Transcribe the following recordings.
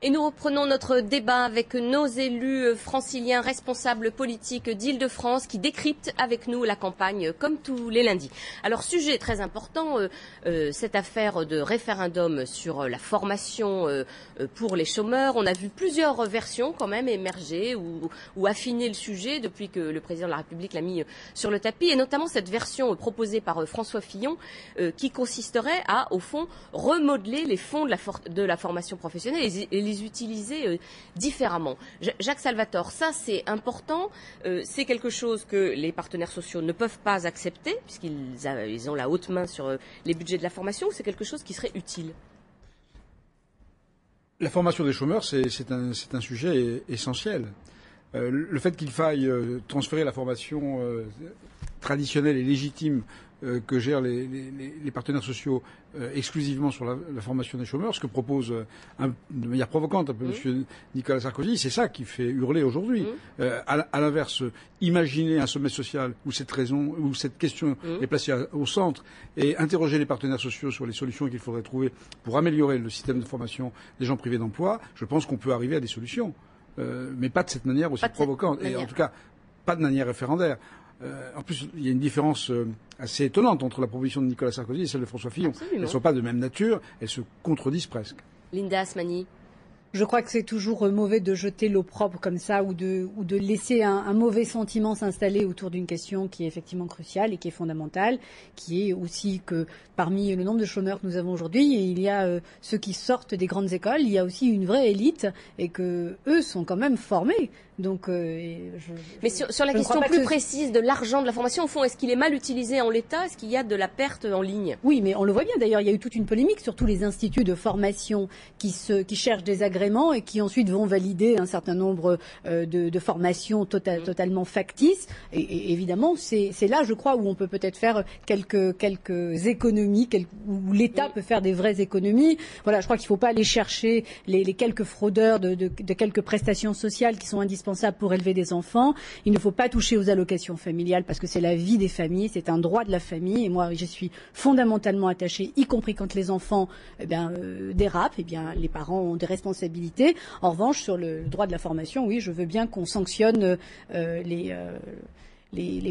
Et nous reprenons notre débat avec nos élus franciliens responsables politiques d'Île-de-France qui décryptent avec nous la campagne comme tous les lundis. Alors, sujet très important, cette affaire de référendum sur la formation pour les chômeurs. On a vu plusieurs versions quand même émerger ou affiner le sujet depuis que le président de la République l'a mis sur le tapis, et notamment cette version proposée par François Fillon qui consisterait à, au fond, remodeler les fonds de la formation professionnelle et les utiliser différemment. Jacques Salvatore, ça c'est important, c'est quelque chose que les partenaires sociaux ne peuvent pas accepter puisqu'ils ont la haute main sur les budgets de la formation, ou c'est quelque chose qui serait utile? La formation des chômeurs, c'est un sujet essentiel. Le fait qu'il faille transférer la formation traditionnelle et légitime que gèrent les partenaires sociaux exclusivement sur la formation des chômeurs, ce que propose de manière provocante un peu M. Nicolas Sarkozy, c'est ça qui fait hurler aujourd'hui. À l'inverse, imaginez un sommet social où cette question est placée au centre et interroger les partenaires sociaux sur les solutions qu'il faudrait trouver pour améliorer le système de formation des gens privés d'emploi, je pense qu'on peut arriver à des solutions. Mais pas de cette manière aussi provocante. Et en tout cas, pas de manière référendaire. En plus, il y a une différence assez étonnante entre la proposition de Nicolas Sarkozy et celle de François Fillon. Absolument. Elles ne sont pas de même nature, elles se contredisent presque. Linda Asmani. Je crois que c'est toujours mauvais de jeter l'opprobre comme ça ou de laisser un mauvais sentiment s'installer autour d'une question qui est effectivement cruciale et qui est fondamentale, qui est aussi que parmi le nombre de chômeurs que nous avons aujourd'hui, il y a ceux qui sortent des grandes écoles, il y a aussi une vraie élite et que eux sont quand même formés. Donc, mais sur la question plus précise de l'argent de la formation, au fond, est-ce qu'il est mal utilisé en l'état? Est-ce qu'il y a de la perte en ligne? Oui, mais on le voit bien. D'ailleurs, il y a eu toute une polémique sur tous les instituts de formation qui cherchent des agréments et qui ensuite vont valider un certain nombre de formations totalement factices. Et évidemment, c'est là, je crois, où on peut peut-être faire quelques économies, où l'État peut faire des vraies économies. Voilà, je crois qu'il ne faut pas aller chercher les quelques fraudeurs de quelques prestations sociales qui sont indispensables pour élever des enfants. Il ne faut pas toucher aux allocations familiales parce que c'est la vie des familles, c'est un droit de la famille. Et moi, je suis fondamentalement attachée, y compris quand les enfants dérapent, les parents ont des responsabilités. En revanche, sur le droit de la formation, oui, je veux bien qu'on sanctionne les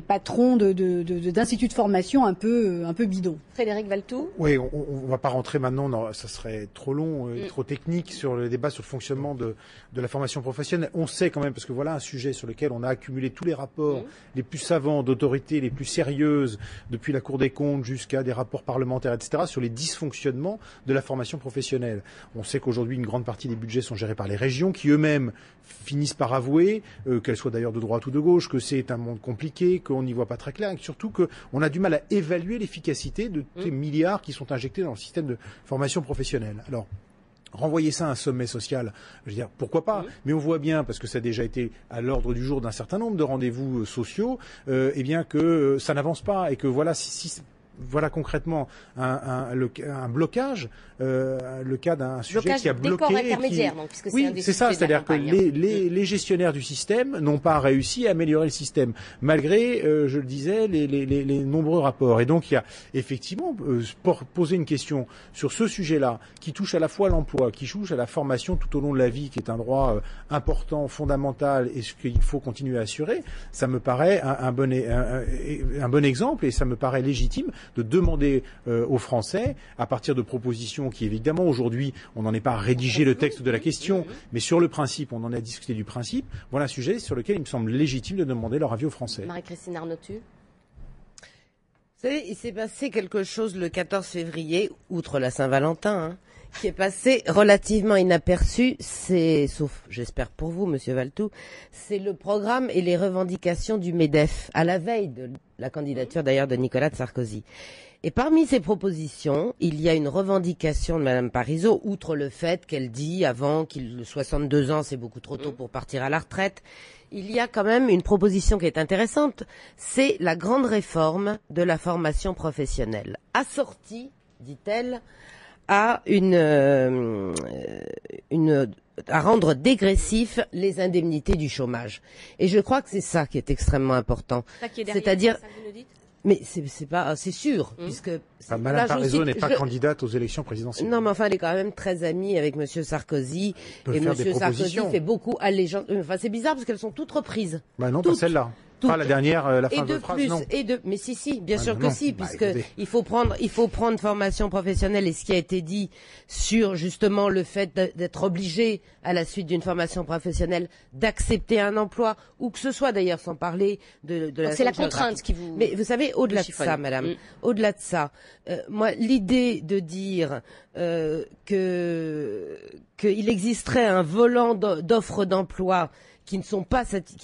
patrons d'instituts de formation un peu bidons. Frédéric Valletoux. Oui, on ne va pas rentrer maintenant, ça serait trop long et trop technique sur le débat sur le fonctionnement de la formation professionnelle. On sait quand même, parce que voilà un sujet sur lequel on a accumulé tous les rapports les plus savants d'autorités, les plus sérieuses, depuis la Cour des comptes jusqu'à des rapports parlementaires, etc., sur les dysfonctionnements de la formation professionnelle. On sait qu'aujourd'hui, une grande partie des budgets sont gérés par les régions, qui eux-mêmes finissent par avouer, qu'elles soient d'ailleurs de droite ou de gauche, que c'est un monde compliqué, qu'on n'y voit pas très clair, et surtout qu'on a du mal à évaluer l'efficacité de ces milliards qui sont injectés dans le système de formation professionnelle. Alors, renvoyer ça à un sommet social, je veux dire, pourquoi pas? Mais on voit bien, parce que ça a déjà été à l'ordre du jour d'un certain nombre de rendez-vous sociaux, que ça n'avance pas et que voilà concrètement un blocage, le cas d'un sujet qui a bloqué. Oui, c'est ça, c'est-à-dire que les gestionnaires du système n'ont pas réussi à améliorer le système, malgré, je le disais, les nombreux rapports. Et donc il y a effectivement poser une question sur ce sujet-là, qui touche à la fois l'emploi, qui touche à la formation tout au long de la vie, qui est un droit important, fondamental, et ce qu'il faut continuer à assurer, ça me paraît un bon exemple, et ça me paraît légitime de demander aux Français, à partir de propositions qui, évidemment, aujourd'hui, on n'en est pas à rédiger le texte de la question, mais sur le principe, on en a discuté du principe, voilà un sujet sur lequel il me semble légitime de demander leur avis aux Français. Marie-Christine Arnautu. Vous savez, il s'est passé quelque chose le 14 février, outre la Saint-Valentin, qui est passé relativement inaperçu, sauf, j'espère pour vous, Monsieur Valletoux, c'est le programme et les revendications du MEDEF, à la veille de la candidature d'ailleurs de Nicolas Sarkozy. Et parmi ces propositions, il y a une revendication de Madame Parisot, outre le fait qu'elle dit avant qu'il 62 ans, c'est beaucoup trop tôt pour partir à la retraite. Il y a quand même une proposition qui est intéressante, c'est la grande réforme de la formation professionnelle, assortie, dit-elle, à à rendre dégressifs les indemnités du chômage. Et je crois que c'est ça qui est extrêmement important. C'est-à-dire, Mais c'est pas, c'est sûr, puisque Madame Parizeau n'est pas candidate aux élections présidentielles. Non, mais enfin, elle est quand même très amie avec Monsieur Sarkozy, et Monsieur Sarkozy fait beaucoup allégeance. Enfin, c'est bizarre parce qu'elles sont toutes reprises. Bah non, toutes. pas celle-là. Pas la dernière, la fin de phrase, non. Mais si, bien sûr que non. si, Bah, puisque écoutez. il faut prendre formation professionnelle, et ce qui a été dit sur justement le fait d'être obligé à la suite d'une formation professionnelle d'accepter un emploi, ou que ce soit d'ailleurs, sans parler de la. C'est la contrainte qui vous. Mais vous savez, au-delà de ça, madame, au-delà de ça, moi, l'idée de dire qu'il existerait un volant d'offres d'emploi qui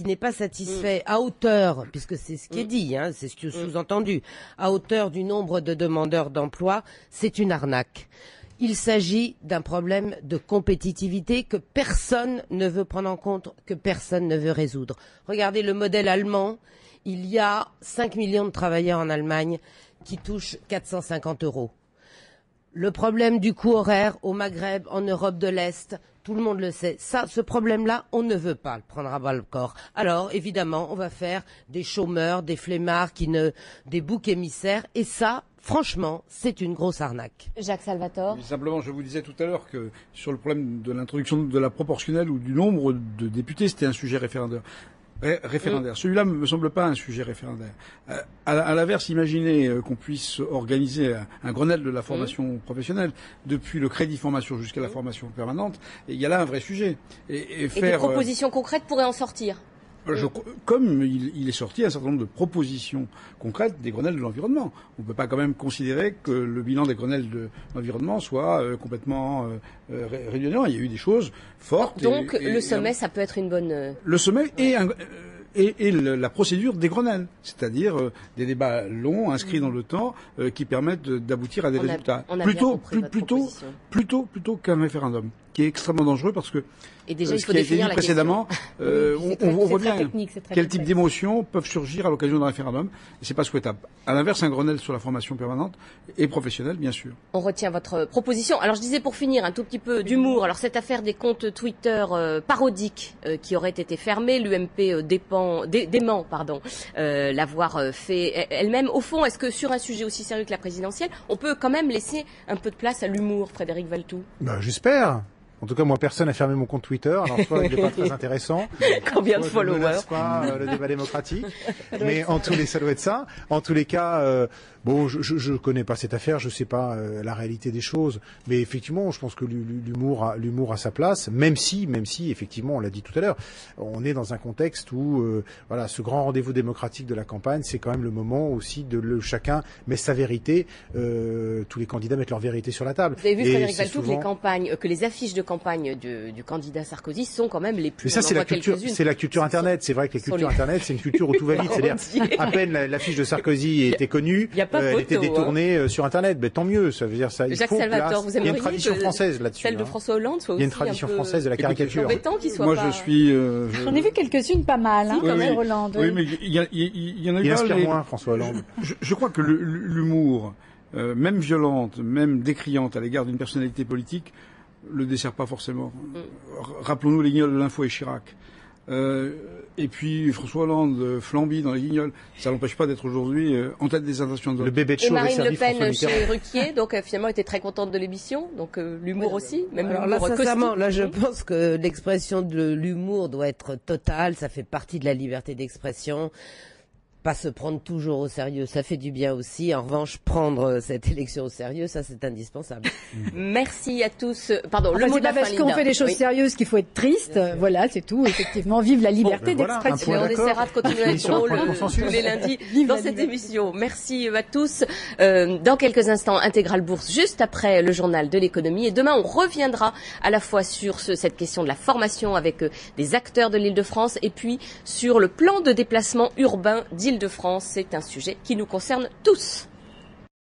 n'est pas satisfait à hauteur, puisque c'est ce qui est dit, hein, c'est ce qui est sous-entendu, à hauteur du nombre de demandeurs d'emploi, c'est une arnaque. Il s'agit d'un problème de compétitivité que personne ne veut prendre en compte, que personne ne veut résoudre. Regardez le modèle allemand. Il y a 5 millions de travailleurs en Allemagne qui touchent 450 €. Le problème du coût horaire au Maghreb, en Europe de l'Est, tout le monde le sait. Ce problème-là, on ne veut pas le prendre à bras le corps. Alors, évidemment, on va faire des chômeurs, des flemmards, des boucs émissaires, et ça, franchement, c'est une grosse arnaque. Jacques Salvatore. Mais simplement, je vous disais tout à l'heure que sur le problème de l'introduction de la proportionnelle ou du nombre de députés, c'était un sujet référendaire. Celui-là me semble pas un sujet référendaire. À l'inverse, imaginez qu'on puisse organiser un Grenelle de la formation professionnelle, depuis le crédit formation jusqu'à la formation permanente. Et il y a là un vrai sujet. Et des propositions concrètes pourraient en sortir. Comme il est sorti un certain nombre de propositions concrètes des Grenelles de l'environnement. On ne peut pas quand même considérer que le bilan des Grenelles de l'environnement soit complètement réunionnant. Il y a eu des choses fortes. Donc le sommet, ça peut être une bonne. Le sommet et la procédure des Grenelles, c'est-à-dire des débats longs, inscrits dans le temps, qui permettent d'aboutir à des résultats. Plutôt qu'un référendum, qui est extrêmement dangereux parce que et déjà, ce qui a été dit précédemment, on voit bien quel type d'émotions peuvent surgir à l'occasion d'un référendum, et c'est pas souhaitable. À l'inverse, un Grenelle sur la formation permanente et professionnelle, bien sûr. On retient votre proposition. Alors je disais pour finir un tout petit peu d'humour. Alors cette affaire des comptes Twitter parodiques qui auraient été fermés, l'UMP dément l'avoir fait elle-même. Au fond, est-ce que sur un sujet aussi sérieux que la présidentielle, on peut quand même laisser un peu de place à l'humour, Frédéric Valtou? J'espère. En tout cas, moi, personne n'a fermé mon compte Twitter. Alors, soit il n'est pas très intéressant. Combien de followers? Je ne menace pas le débat démocratique. Mais ça doit être ça. En tous les cas, je connais pas cette affaire, je sais pas la réalité des choses. Mais effectivement, je pense que l'humour a sa place. Même si, effectivement, on l'a dit tout à l'heure, on est dans un contexte où, ce grand rendez-vous démocratique de la campagne, c'est quand même le moment aussi chacun met sa vérité. Tous les candidats mettent leur vérité sur la table. Vous avez vu, Frédéric Valtou, que les affiches de campagne du candidat Sarkozy sont quand même les plus. Mais ça, c'est la culture Internet. C'est vrai que les cultures Internet, c'est une culture où tout va vite. C'est-à-dire, à peine l'affiche de Sarkozy était connue, elle était détournée sur Internet. Mais tant mieux. Ça veut dire ça. Jacques Salvatore, vous aimeriez il y a une tradition française là-dessus. Celle de François Hollande soit aussi. Il y a une tradition française de la caricature. Embêtant qu'il soit Moi, pas. je suis. J'en ai vu quelques-unes pas mal, oui, Hollande. Oui, mais il y en a eu. Il inspire moins, François Hollande. Je crois que l'humour, même violente, même décriante à l'égard d'une personnalité politique, le dessert pas forcément. Rappelons-nous les guignols de l'Info et Chirac. Et puis François Hollande, Flamby dans les guignols, ça l'empêche pas d'être aujourd'hui en tête des internationales. Le bébé de et show Marine Le Pen François chez Ruquier, donc finalement était très contente de l'émission, donc l'humour aussi, même alors l'humour là, sincèrement, caustique. là je pense que l'expression de l'humour doit être totale, ça fait partie de la liberté d'expression. Pas se prendre toujours au sérieux, ça fait du bien aussi. En revanche, prendre cette élection au sérieux, ça c'est indispensable. Merci à tous. Pardon, le Enfin, mot c'est de la pas fin, parce qu'on Linda. fait des choses Oui. sérieuses qu'il faut être triste. Voilà, c'est tout. Effectivement, vive la liberté d'expression. Mais on essaiera de continuer à être Sur un drôle point de consensus. tous les lundis Vive dans la cette liberté. émission. Merci à tous. Dans quelques instants, Intégral Bourse, juste après le journal de l'économie. Et demain, on reviendra à la fois sur cette question de la formation avec des acteurs de l'Île-de-France et puis sur le plan de déplacement urbain d'Île-de-France. C'est un sujet qui nous concerne tous.